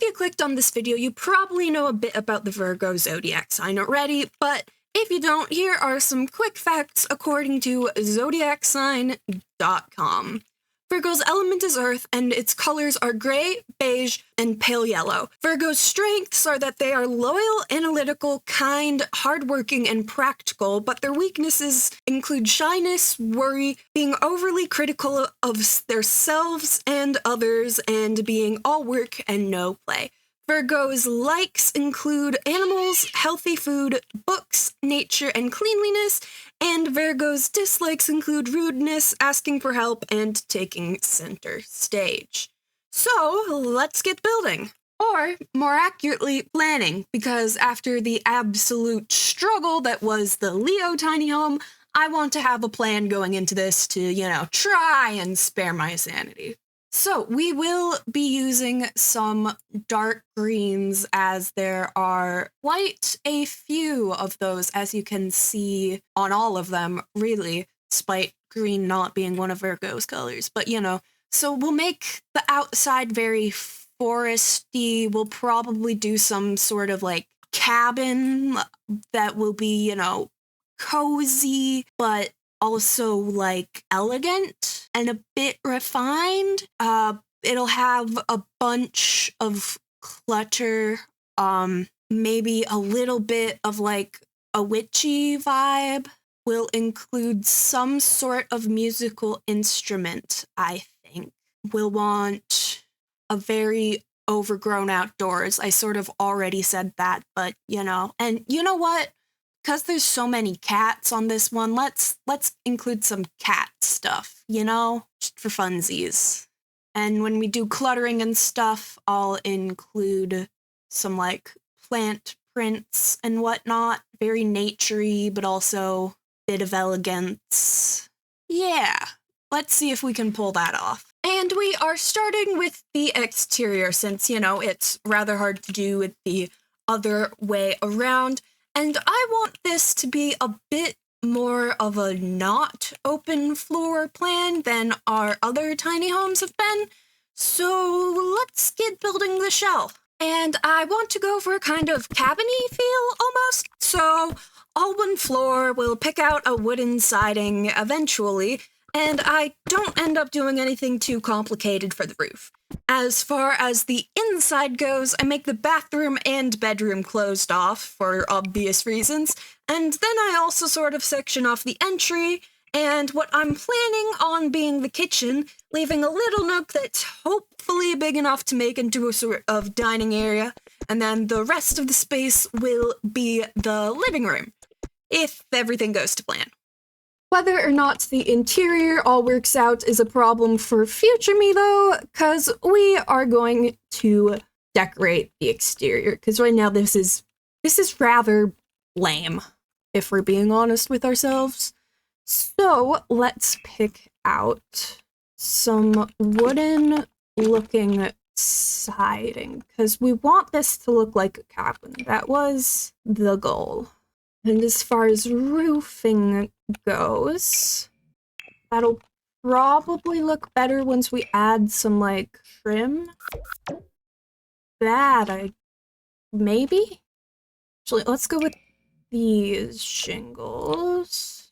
If you clicked on this video, you probably know a bit about the Virgo Zodiac sign already, but if you don't, here are some quick facts according to zodiacsign.com. Virgo's element is earth, and its colors are gray, beige, and pale yellow. Virgo's strengths are that they are loyal, analytical, kind, hardworking, and practical, but their weaknesses include shyness, worry, being overly critical of themselves and others, and being all work and no play. Virgo's likes include animals, healthy food, books, nature, and cleanliness, and Virgo's dislikes include rudeness, asking for help, and taking center stage. So, let's get building. Or, more accurately, planning, because after the absolute struggle that was the Leo tiny home, I want to have a plan going into this to, try and spare my sanity. So, we will be using some dark greens as there are quite a few of those, as you can see on all of them, really, despite green not being one of Virgo's colors. But, so we'll make the outside very foresty. We'll probably do some sort of, cabin that will be, cozy, but also, elegant and a bit refined. It'll have a bunch of clutter, maybe a little bit of, a witchy vibe. Will include some sort of musical instrument, I think. We'll want a very overgrown outdoors. I sort of already said that, but, And you know what? Because there's so many cats on this one, let's include some cat stuff, just for funsies. And when we do cluttering and stuff, I'll include some, plant prints and whatnot. Very naturey, but also a bit of elegance. Yeah, let's see if we can pull that off. And we are starting with the exterior, since, it's rather hard to do with the other way around. And I want this to be a bit more of a not open floor plan than our other tiny homes have been. So let's get building the shell. And I want to go for a kind of cabin-y feel almost. So all one floor, we'll pick out a wooden siding eventually, and I don't end up doing anything too complicated for the roof. As far as the inside goes, I make the bathroom and bedroom closed off for obvious reasons, and then I also sort of section off the entry, and what I'm planning on being the kitchen, leaving a little nook that's hopefully big enough to make into a sort of dining area, and then the rest of the space will be the living room, if everything goes to plan. Whether or not the interior all works out is a problem for future me, though, because we are going to decorate the exterior, because right now this is rather lame, if we're being honest with ourselves. So let's pick out some wooden-looking siding, because we want this to look like a cabin. That was the goal. And as far as roofing goes, that'll probably look better once we add some, trim. Maybe? Actually, let's go with these shingles.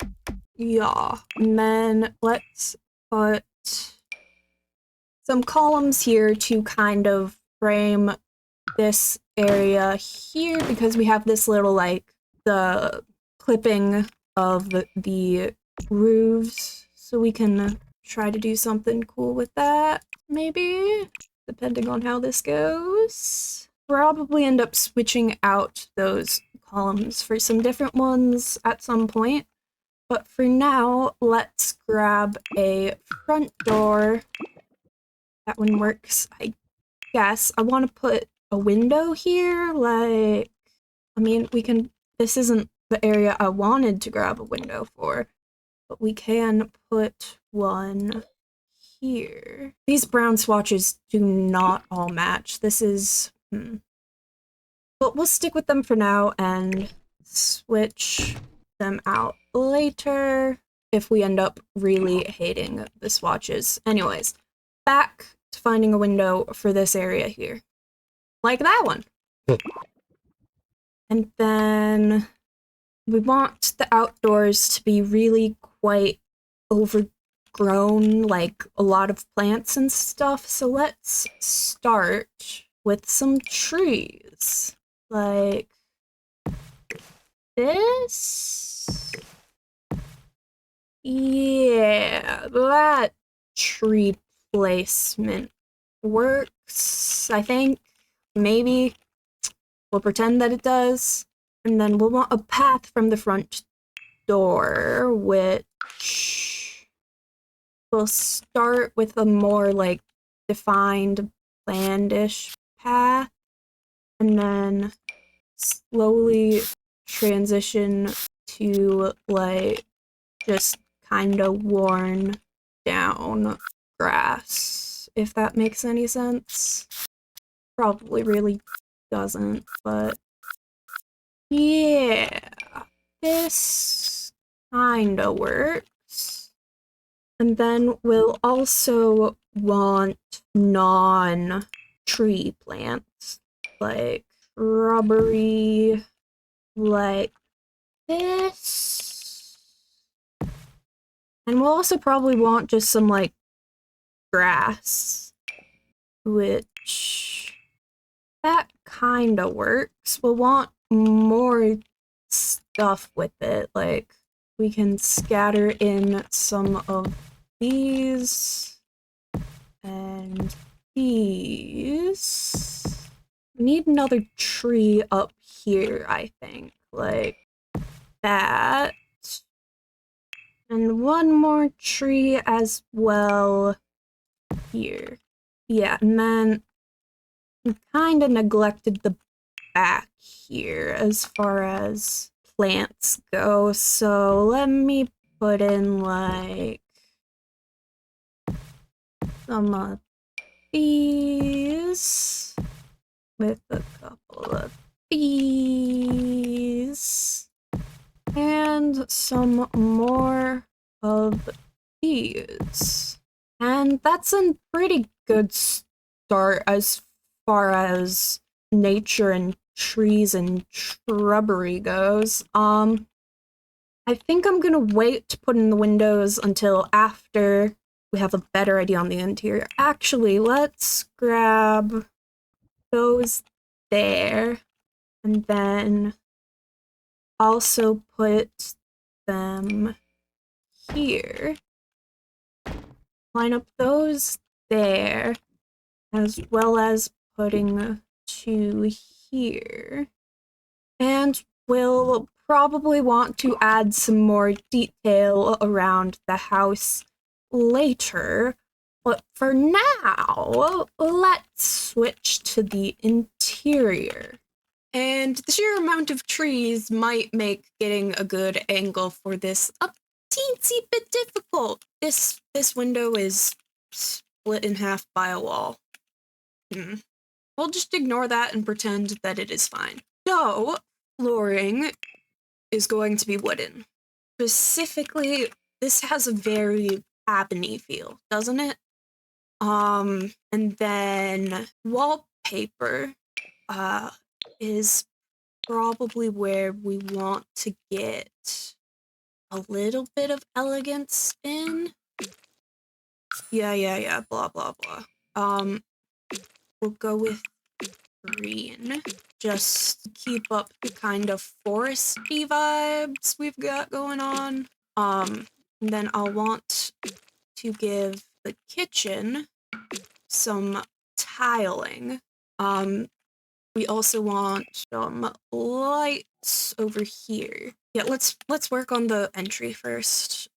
Yeah, and then let's put some columns here to kind of frame this area here, because we have this little, the clipping of the roofs, so we can try to do something cool with that, maybe, depending on how this goes. Probably end up switching out those columns for some different ones at some point, but for now, let's grab a front door. That one works, I guess. I want to put a window here, we can. This isn't the area I wanted to grab a window for, but we can put one here. These brown swatches do not all match. This is, But we'll stick with them for now and switch them out later if we end up really hating the swatches. Anyways, back to finding a window for this area here. like that one. And then we want the outdoors to be really quite overgrown, like a lot of plants and stuff. So let's start with some trees. Like this. Yeah, that tree placement works, I think. Maybe. We'll pretend that it does. And then we'll want a path from the front door, which will start with a more, like, defined, planned-ish path. And then slowly transition to, like, just kind of worn down grass, if that makes any sense. Probably really doesn't, but yeah, this kind of works. And then we'll also want non-tree plants, like shrubbery, like this. And we'll also probably want just some, like, grass, which that kind of works. We'll want more stuff with it, like we can scatter in some of these and these. We need another tree up here, I think, like that. And one more tree as well here. Yeah, and then I kind of neglected the back here as far as plants go, so let me put in, like, some of these with a couple of these and some more of these. And that's a pretty good start as far as nature and trees and shrubbery goes. I think I'm gonna wait to put in the windows until after we have a better idea on the interior. Actually, let's grab those there, and then also put them here. Line up those there, as well as putting two here. And we'll probably want to add some more detail around the house later. But for now, let's switch to the interior. And the sheer amount of trees might make getting a good angle for this a teensy bit difficult. This window is split in half by a wall. We'll just ignore that and pretend that it is fine. So, flooring is going to be wooden. Specifically, this has a very cabin-y feel, doesn't it? And then wallpaper is probably where we want to get a little bit of elegance in. Yeah, blah, blah, blah. We'll go with green. Just to keep up the kind of foresty vibes we've got going on. And then I'll want to give the kitchen some tiling. We also want some lights over here. Yeah, let's work on the entry first.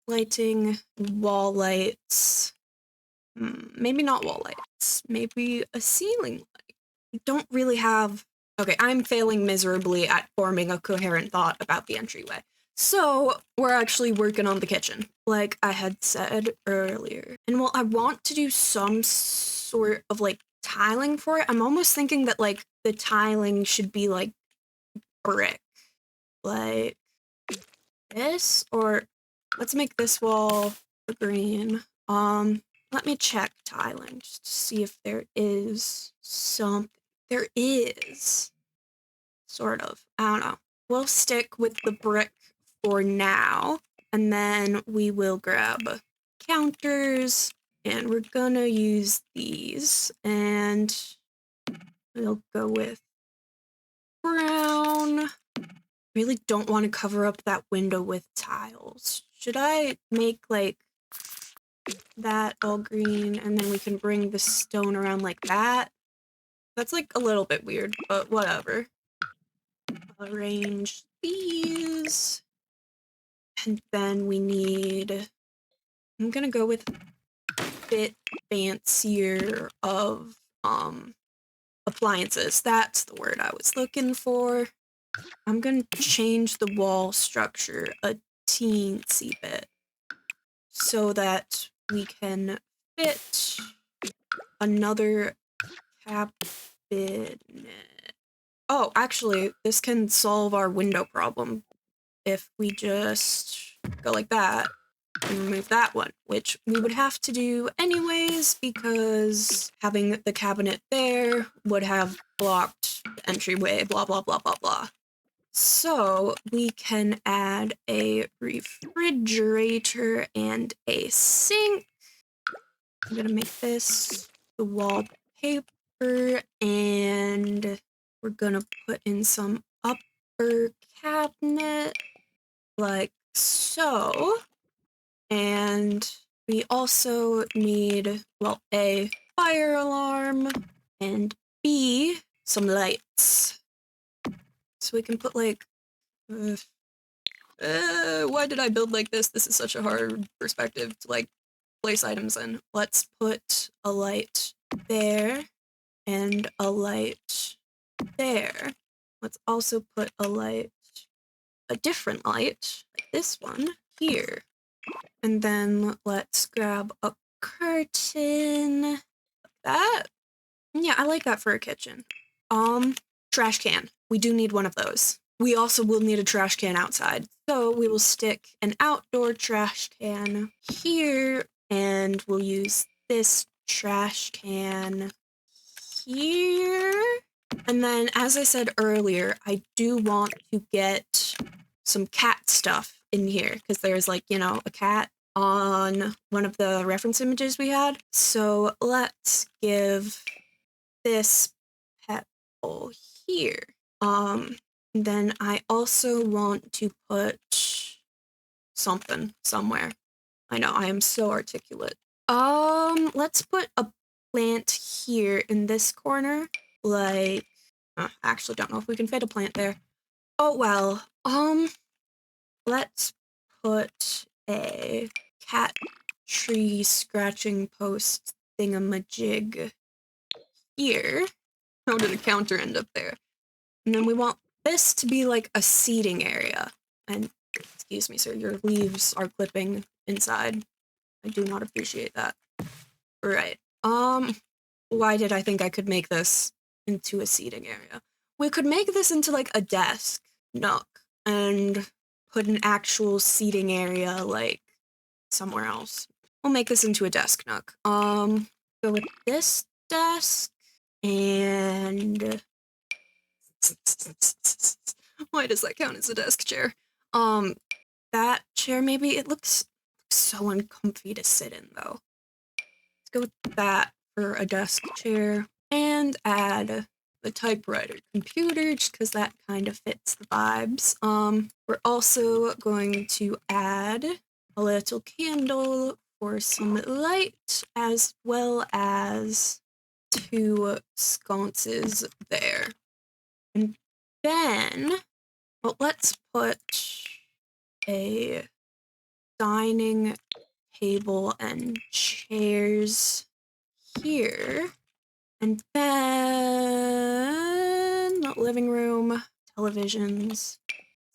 Lighting, wall lights. Maybe not wall lights. Maybe a ceiling light. We don't really have... Okay, I'm failing miserably at forming a coherent thought about the entryway. So, we're actually working on the kitchen, like I had said earlier. And while I want to do some sort of, like, tiling for it, I'm almost thinking that, like, the tiling should be, like, brick. Like this, or let's make this wall green. Let me check tiling just to see if there is some. There is. Sort of. I don't know. We'll stick with the brick for now, and then we will grab counters, and we're gonna use these, and we'll go with brown. Really don't want to cover up that window with tiles. Should I make like that all green, and then we can bring the stone around like that? That's like a little bit weird, but whatever. Arrange these. And then we need, I'm gonna go with a bit fancier of appliances. That's the word I was looking for. I'm gonna change the wall structure a teensy bit so that we can fit another cabinet. Oh, actually, this can solve our window problem if we just go like that and remove that one, which we would have to do anyways because having the cabinet there would have blocked the entryway, blah, blah, blah, blah, blah. So we can add a refrigerator and a sink. I'm gonna make this the wallpaper, and we're gonna put in some upper cabinet like so. And we also need, well, A, fire alarm, and B, some lights. So we can put like, why did I build like this? This is such a hard perspective to like place items in. Let's put a light there and a light there. Let's also put a different light, like this one here. And then let's grab a curtain like that. Yeah, I like that for a kitchen. Trash can. We do need one of those. We also will need a trash can outside. So we will stick an outdoor trash can here, and we'll use this trash can here. And then, as I said earlier, I do want to get some cat stuff in here because there's like, you know, a cat on one of the reference images we had. So let's give this pet bowl here. Then I also want to put something somewhere. I know, I am so articulate. Let's put a plant here in this corner. Like, I actually don't know if we can fit a plant there. Oh, well, let's put a cat tree scratching post thingamajig here. How did a counter end up there? And then we want this to be like a seating area. And excuse me, sir, your leaves are clipping inside. I do not appreciate that. Right. Why did I think I could make this into a seating area? We could make this into like a desk nook and put an actual seating area like somewhere else. We'll make this into a desk nook. Go with this desk and why does that count as a desk chair? That chair maybe, it looks so uncomfy to sit in though. Let's go with that for a desk chair and add the typewriter computer just because that kind of fits the vibes. We're also going to add a little candle for some light as well as 2 sconces there. And then, well, let's put a dining table and chairs here. And then the living room, televisions,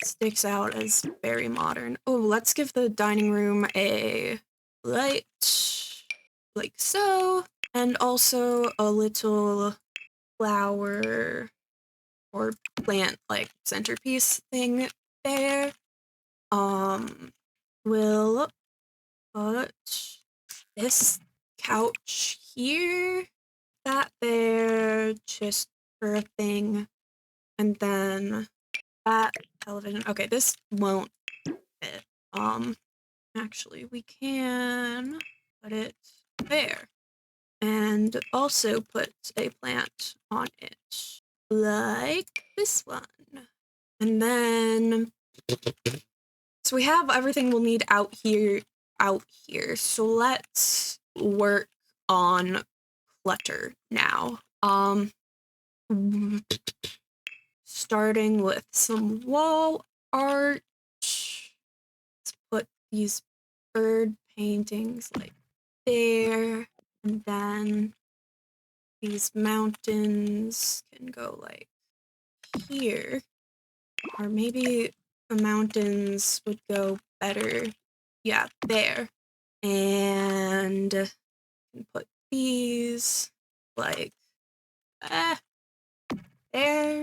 sticks out as very modern. Oh, let's give the dining room a light like so, and also a little flower or plant like centerpiece thing there. We'll put this couch here, that there, just for a thing, and then that television. Okay, this won't fit. Actually, we can put it there, and also put a plant on it, like this one. And then, so we have everything we'll need out here. So let's work on clutter now. Starting with some wall art. Let's put these bird paintings like there, and then these mountains can go like here, or maybe the mountains would go better, yeah, there, and put these like there.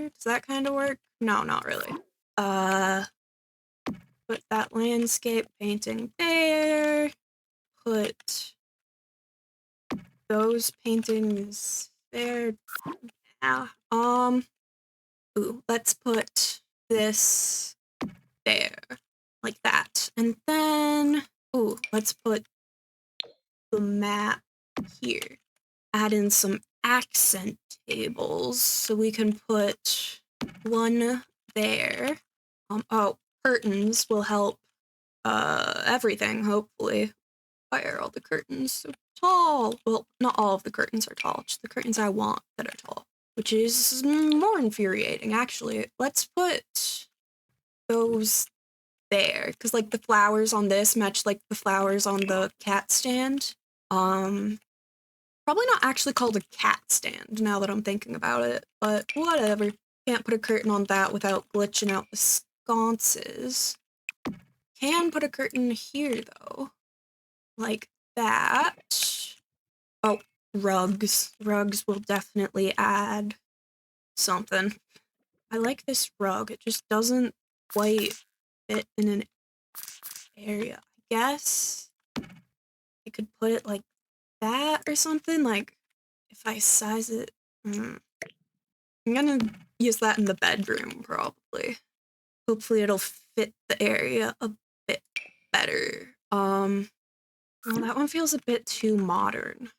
Does that kind of work? No, not really. Put that landscape painting there. Put those paintings there. Yeah. Ooh, let's put this there, like that. And then, ooh, let's put the map here. Add in some accent tables so we can put one there. Oh, curtains will help everything, hopefully. Why are all the curtains so tall? Well, not all of the curtains are tall, just the curtains I want that are tall, which is more infuriating, actually. Let's put those there, because, like, the flowers on this match, like, the flowers on the cat stand. Probably not actually called a cat stand, now that I'm thinking about it, but whatever. Can't put a curtain on that without glitching out the sconces. Can put a curtain here, though. Like that. Oh, rugs. Rugs will definitely add something. I like this rug. It just doesn't quite fit in an area. I guess I could put it like that or something. Like, if I size it... I'm gonna use that in the bedroom, probably. Hopefully it'll fit the area a bit better. Well, that one feels a bit too modern.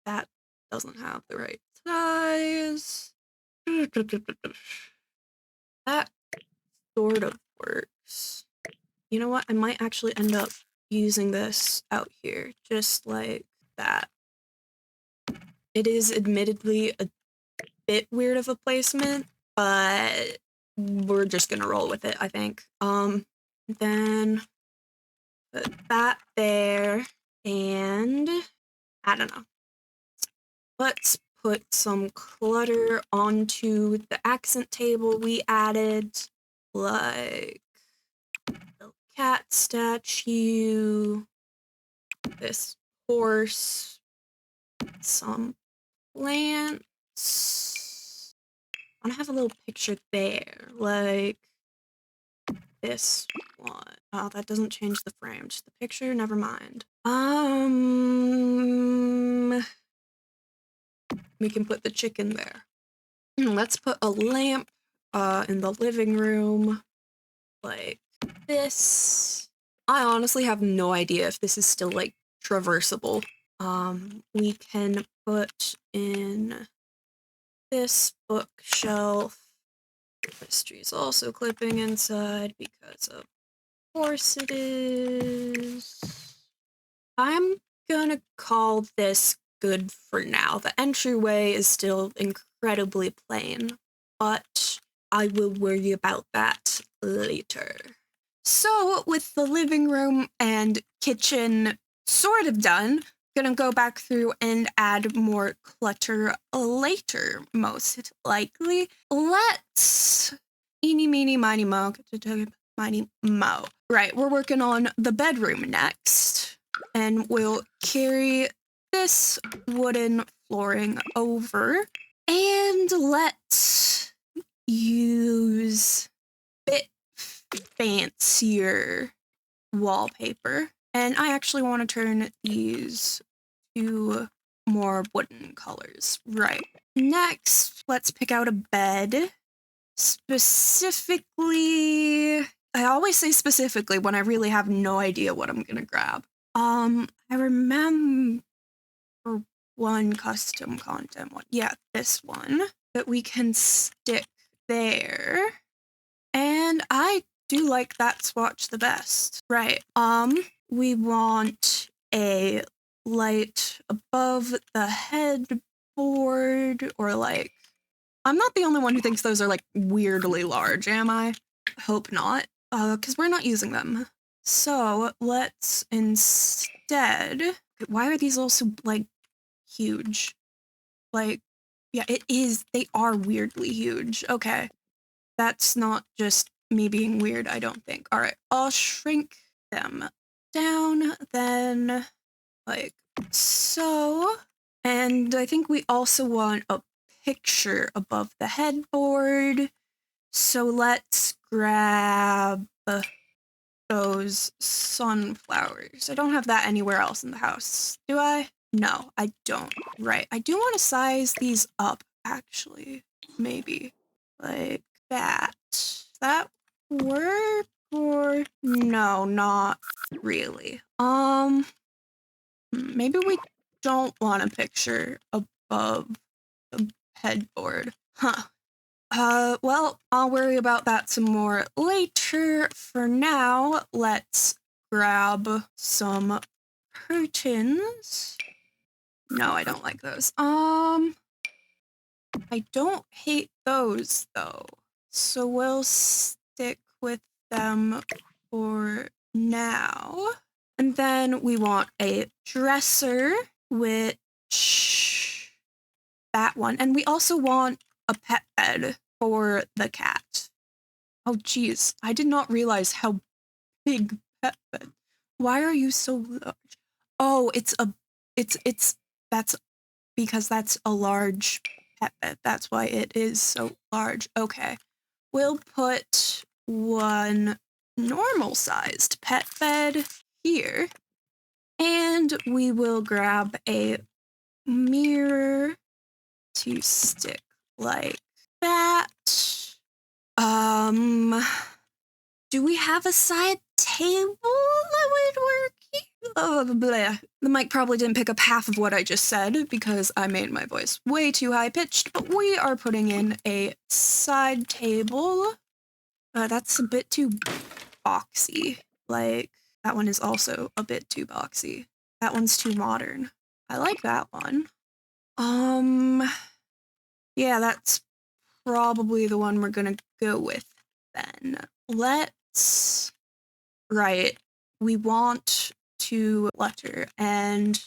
That doesn't have the right size. That sort of works. You know what? I might actually end up using this out here, just like that. It is admittedly a bit weird of a placement, but we're just gonna roll with it, I think. Then put that there, and I don't know. Let's put some clutter onto the accent table we added, like the cat statue, this horse, some plants. I want to have a little picture there, like this one. Oh, that doesn't change the frame, just the picture, never mind. We can put the chicken there. Let's put a lamp in the living room, like this. I honestly have no idea if this is still, like, traversable. We can put in this bookshelf. History is also clipping inside because of course it is. I'm gonna call this good for now. The entryway is still incredibly plain, but I will worry about that later. So, with the living room and kitchen sort of done, gonna go back through and add more clutter later, most likely. Let's eeny, meeny, miny, mo. Miny, mo. Right, we're working on the bedroom next, and we'll carry this wooden flooring over, and let's use a bit fancier wallpaper. And I actually want to turn these 2 more wooden colors. Right. Next, let's pick out a bed. Specifically, I always say specifically when I really have no idea what I'm gonna grab. I remember one custom content one. Yeah, this one that we can stick there. And I do like that swatch the best. Right. We want a light above the headboard, or like, I'm not the only one who thinks those are like weirdly large, am I? Hope not, because we're not using them. So let's instead, why are these also like huge? Like, yeah, it is, they are weirdly huge. Okay, that's not just me being weird, I don't think. All right, I'll shrink them down then, like so. And I think we also want a picture above the headboard. So let's grab those sunflowers. I don't have that anywhere else in the house, do I? No, I don't. Right. I do want to size these up, actually. Maybe. Like that. Does that work? Or no, not really. Maybe we don't want a picture above the headboard. Huh. Well, I'll worry about that some more later. For now, let's grab some curtains. No, I don't like those. I don't hate those, though. So we'll stick with them for now. And then we want a dresser, which that one. And we also want a pet bed for the cat. Oh, geez. I did not realize how big pet bed. Why are you so large? Oh, that's because that's a large pet bed. That's why it is so large. Okay. We'll put one normal sized pet bed here. And we will grab a mirror to stick like that. Do we have a side table that would work here? Oh, bleh. The mic probably didn't pick up half of what I just said because I made my voice way too high-pitched, but we are putting in a side table. That's a bit too boxy. Like, that one is also a bit too boxy. That one's too modern. I like that one. Yeah, that's probably the one we're gonna go with then. Right, we want to clutter, and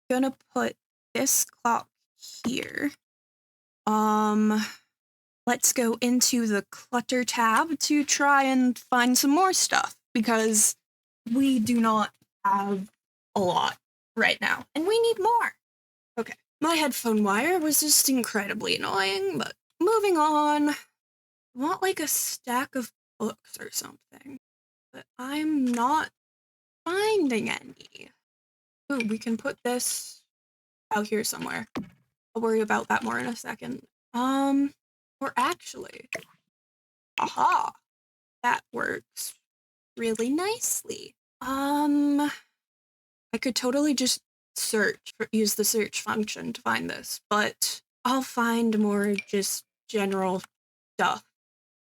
I'm gonna put this clock here. Let's go into the clutter tab to try and find some more stuff, because we do not have a lot right now, and we need more. Okay, my headphone wire was just incredibly annoying, but moving on. I want like a stack of books or something, but I'm not finding any. Ooh, we can put this out here somewhere. I'll worry about that more in a second. Or actually, aha, that works really nicely. I could totally just use the search function to find this, but I'll find more just general stuff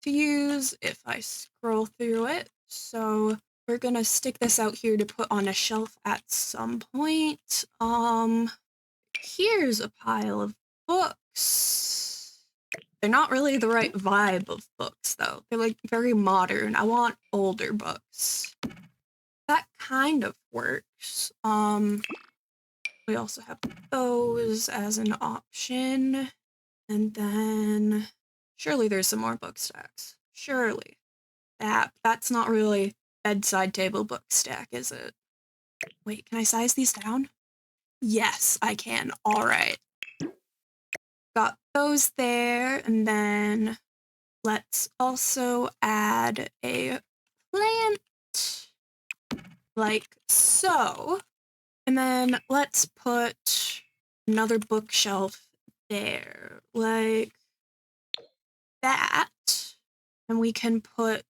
to use if I scroll through it. So we're gonna stick this out here to put on a shelf at some point. Here's a pile of books. They're not really the right vibe of books, though. They're like very modern. I want older books. That kind of works. We also have those as an option. And then surely there's some more book stacks. Surely. That's not really bedside table book stack, is it? Wait, can I size these down? Yes, I can. All right. Got those there, and then let's also add a plant like so. And then let's put another bookshelf there, like that. And we can put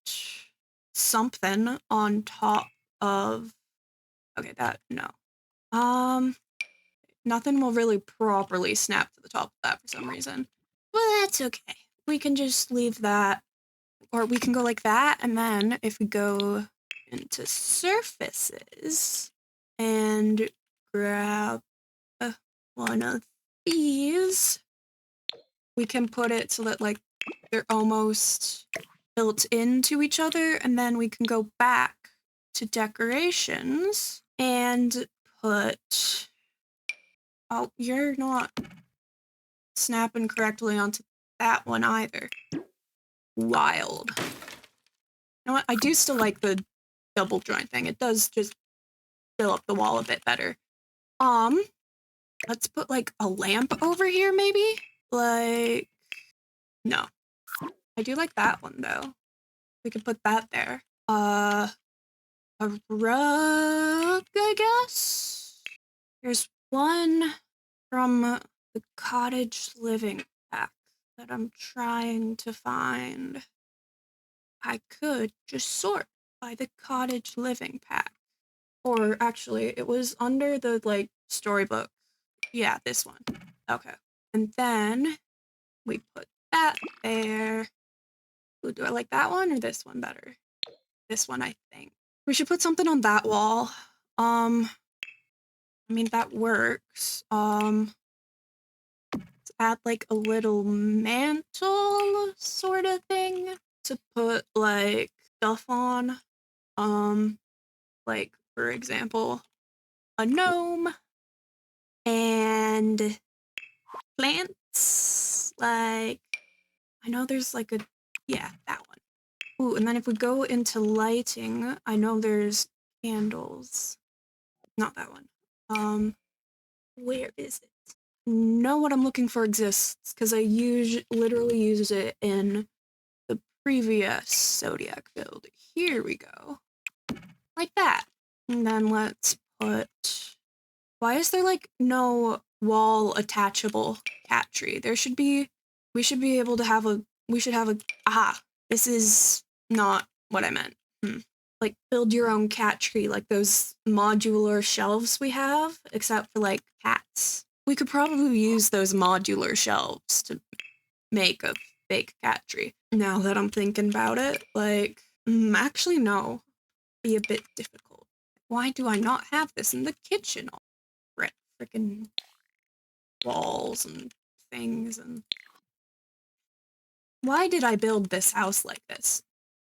something on top of, okay, that, no. Nothing will really properly snap to the top of that for some reason. Well, that's okay. We can just leave that, or we can go like that, and then if we go into surfaces and grab one of these, we can put it so that like they're almost built into each other, and then we can go back to decorations and put, oh, you're not snapping correctly onto that one either. Wild. You know what? I do still like the double joint thing. It does just fill up the wall a bit better. Let's put like a lamp over here maybe? Like, no. I do like that one though. We could put that there. A rug, I guess? There's one from the cottage living pack that I'm trying to find. I could just sort by the cottage living pack. Or actually, it was under the like storybook. Yeah, this one. Okay. And then we put that there. Ooh, do I like that one or this one better? This one, I think. We should put something on that wall. I mean, that works. Let's add like a little mantle sort of thing to put like stuff on. Like for example, a gnome and plants. Like, I know there's like a, yeah, that one. Ooh, and then if we go into lighting, I know there's candles. Not that one. Where is it? Know what I'm looking for exists because I literally used it in the previous Zodiac build. Here we go. Like that. And then let's put, why is there like no wall attachable cat tree? There should be, we should be able to have a, we should have a, aha, this is not what I meant. Like build your own cat tree, like those modular shelves we have, except for like cats. We could probably use those modular shelves to make a fake cat tree. Now that I'm thinking about it, like, actually no, be a bit difficult. Why do I not have this in the kitchen? All red freaking walls and things, and why did I build this house like this?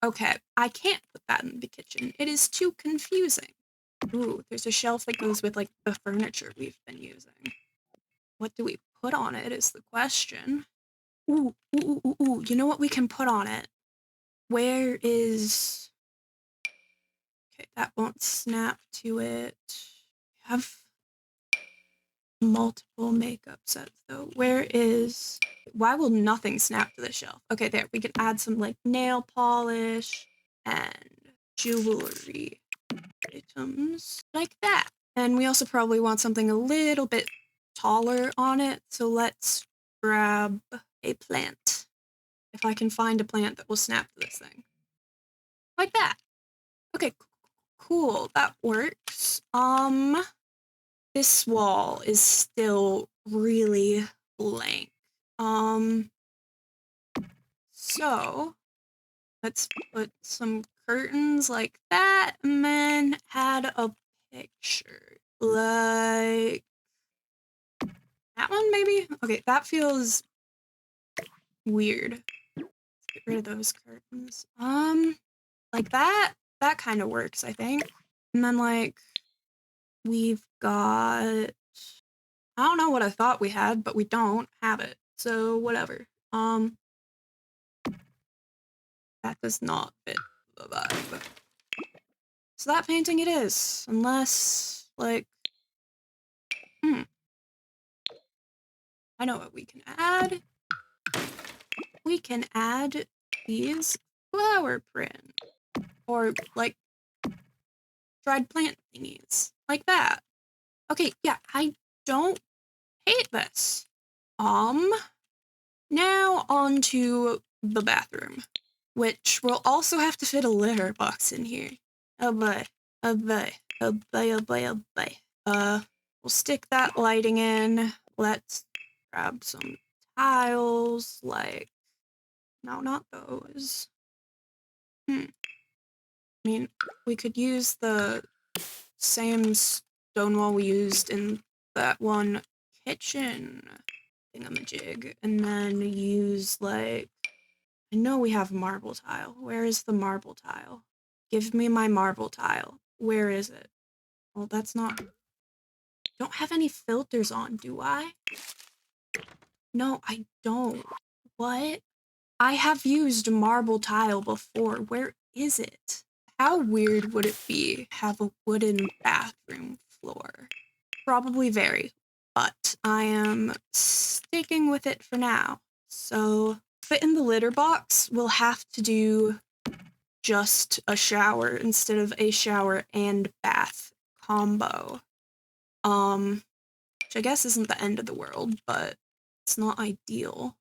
Okay, I can't put that in the kitchen. It is too confusing. Ooh, there's a shelf that goes with like the furniture we've been using. What do we put on it is the question. Ooh, ooh, ooh, ooh, you know what we can put on it? Where is... Okay, that won't snap to it. Have multiple makeup sets though. Where is... Why will nothing snap to the shelf? Okay, there, we can add some like nail polish and jewelry items like that. And we also probably want something a little bit taller on it, so let's grab a plant. If I can find a plant that will snap to this thing. Like that. Okay, cool, that works. This wall is still really blank. So let's put some curtains like that and then add a picture. Like that one maybe? Okay, that feels weird. Let's get rid of those curtains. Like that kind of works, I think. And then like we've got, I don't know what I thought we had, but we don't have it. So whatever. That does not fit the vibe. So that painting it is, unless like, I know what we can add. We can add these flower print or like dried plant thingies like that. Okay, yeah, I don't hate this. Now on to the bathroom, which will also have to fit a litter box in here. Oh boy, oh boy, oh boy, oh boy, oh boy. We'll stick that lighting in. Let's grab some tiles, like, no, not those. I mean, we could use the same stone wall we used in that one kitchen thingamajig, and then use, like, I know we have marble tile. Where is the marble tile? Give me my marble tile. Where is it? Well, that's not... Don't have any filters on, do I? No, I don't. What? I have used marble tile before. Where is it? How weird would it be to have a wooden bathroom floor? Probably very, but I am sticking with it for now. So, fit in the litter box, we'll have to do just a shower instead of a shower and bath combo. Which I guess isn't the end of the world, but it's not ideal.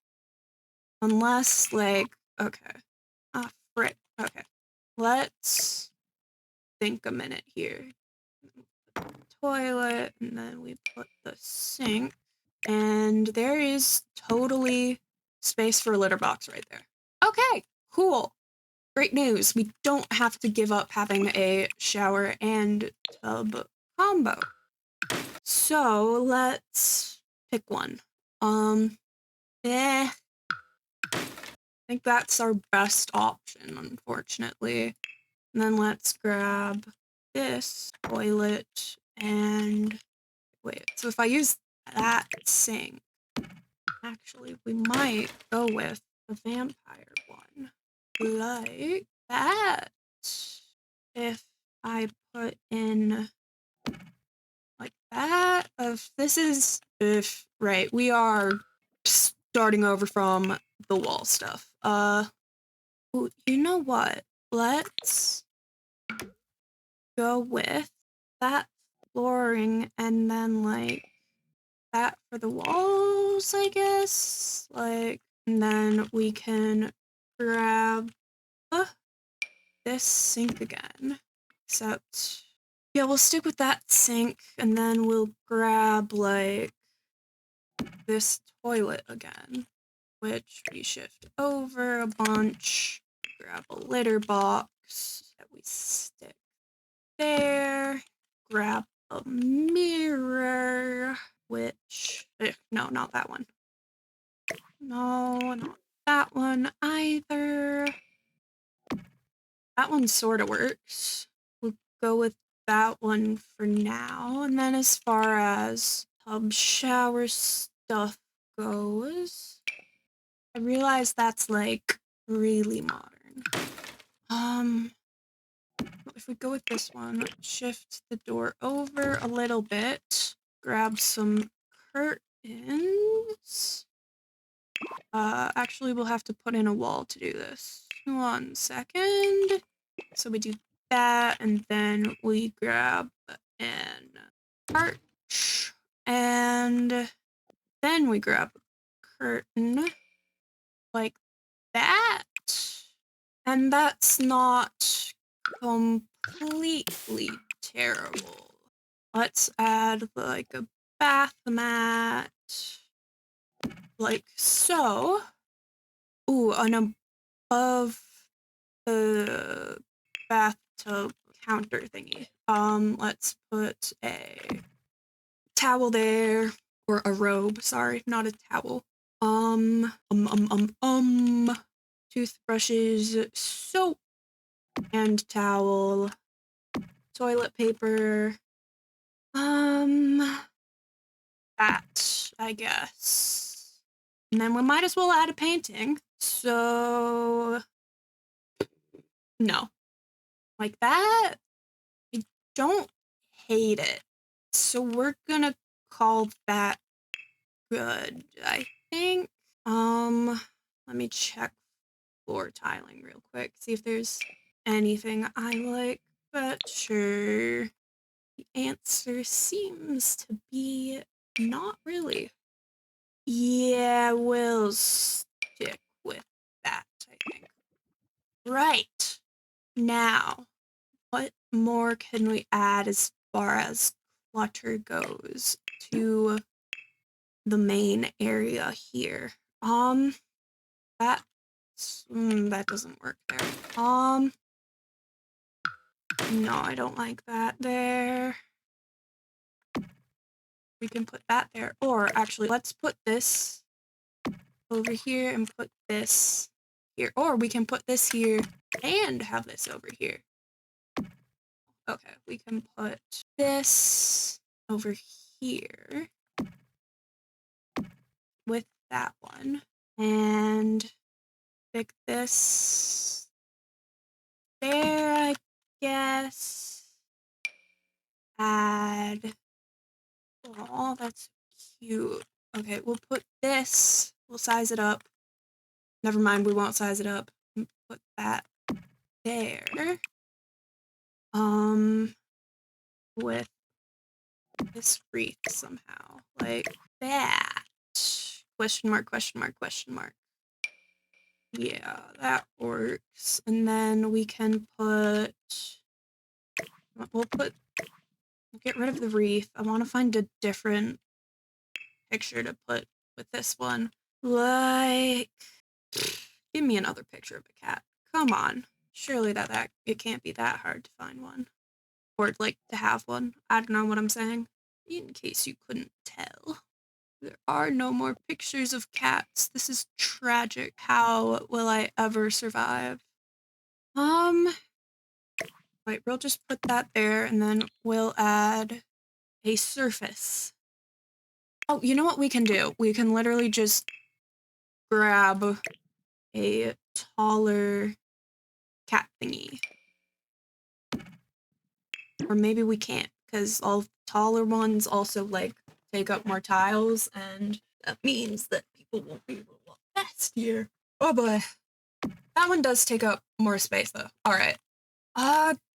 Unless, like, okay. Ah, frick. Okay. Let's think a minute here. Toilet, and then we put the sink. And there is totally space for a litter box right there. Okay, cool. Great news. We don't have to give up having a shower and tub combo. So let's pick one. I think that's our best option, unfortunately. And then let's grab this toilet and wait. So if I use that sink, actually, we might go with the vampire one. Like that. If I put in like that, right, we are starting over from the wall stuff. Ooh, you know what? Let's go with that flooring and then like that for the walls, I guess. Like, and then we can grab this sink again. Except, yeah, we'll stick with that sink and then we'll grab like this toilet again, which we shift over a bunch, grab a litter box that we stick there, grab a mirror, which, no, not that one. No, not that one either. That one sort of works. We'll go with that one for now. And then as far as tub shower stuff goes, I realize that's like really modern. If we go with this one, shift the door over a little bit, grab some curtains. Actually, we'll have to put in a wall to do this. 1 second. So we do that, and then we grab an arch, and then we grab a curtain like that. And that's not completely terrible. Let's add like a bath mat, like so. Ooh, and above the bathtub counter thingy, let's put a towel there, or a robe, sorry, not a towel. Toothbrushes, soap, and towel, toilet paper, that, I guess. And then we might as well add a painting. So, no. Like that? I don't hate it. So we're gonna call that good, I think. Let me check floor tiling real quick, see if there's anything I like, but sure. The answer seems to be not really. Yeah, we'll stick with that, I think. Right. Now, what more can we add as far as clutter goes to the main area here? That doesn't work there. No, I don't like that there. We can put that there. Or actually, let's put this over here and put this here. Or we can put this here and have this over here. Okay, we can put this over here with that one. And stick this there, I guess. Add. Oh, that's cute. Okay, we'll put this. We'll size it up. Never mind, we won't size it up. Put that there. With this wreath somehow. Like that. Question mark, question mark, question mark. Yeah, that works. And then we can put... We'll get rid of the wreath. I want to find a different picture to put with this one. Like... Give me another picture of a cat. Come on. Surely it can't be that hard to find one. Or, like, to have one. I don't know what I'm saying. In case you couldn't tell. There are no more pictures of cats. This is tragic. How will I ever survive? Wait, we'll just put that there, and then we'll add a surface. Oh, you know what we can do? We can literally just grab a taller cat thingy. Or maybe we can't, because all taller ones also, like, take up more tiles, and that means that people won't be able to walk past here. Oh boy. That one does take up more space, though. Alright.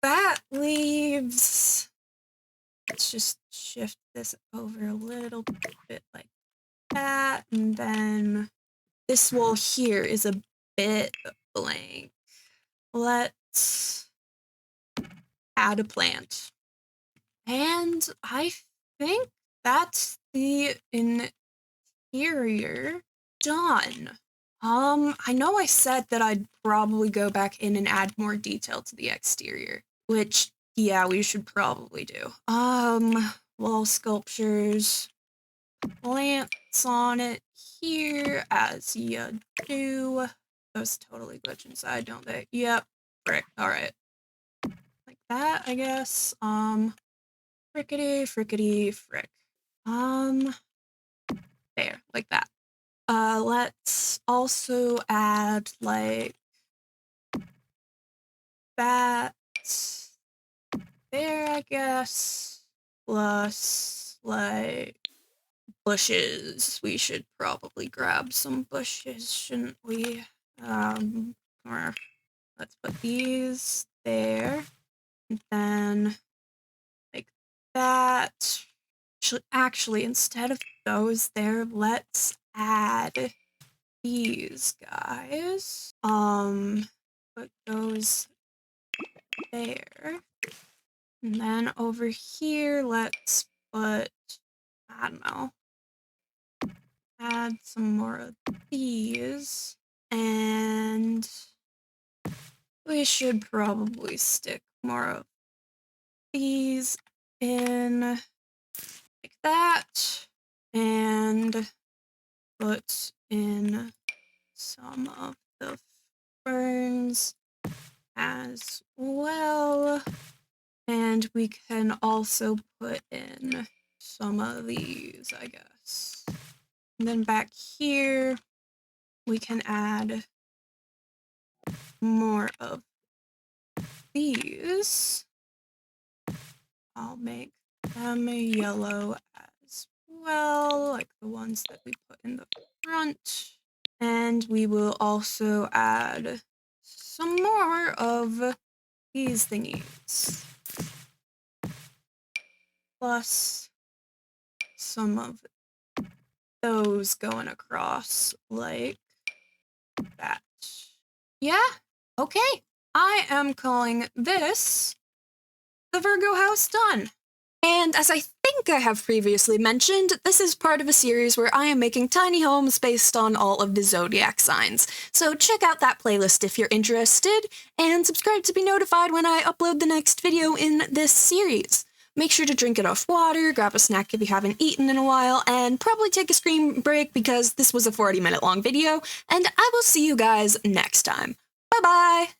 That leaves... Let's just shift this over a little bit like that, and then this wall here is a bit blank. Let's add a plant. And I think that's the interior done. I know I said that I'd probably go back in and add more detail to the exterior, which, yeah, we should probably do. Wall sculptures, plants on it here, as you do. Those totally glitch inside, don't they? Yep. Frick. Alright. Like that, I guess. Frickety, frickety, frick. There, like that. Let's also add, like, that there, I guess. Plus, like, bushes. We should probably grab some bushes, shouldn't we? Let's put these there. And then, like that. Actually, instead of those there, let's add these guys. Put those there. And then over here, let's put, I don't know, add some more of these. And we should probably stick more of these in like that. And put in some of the ferns as well. And we can also put in some of these, I guess. And then back here, we can add more of these. I'll make them yellow as well, like the ones that we put in the front. And we will also add some more of these thingies. plus some of those going across like that. Yeah, okay. I am calling this the Virgo house done. And as I think I have previously mentioned, this is part of a series where I am making tiny homes based on all of the zodiac signs. So check out that playlist if you're interested, and subscribe to be notified when I upload the next video in this series. Make sure to drink enough water, grab a snack if you haven't eaten in a while, and probably take a screen break because this was a 40-minute long video, and I will see you guys next time. Bye-bye!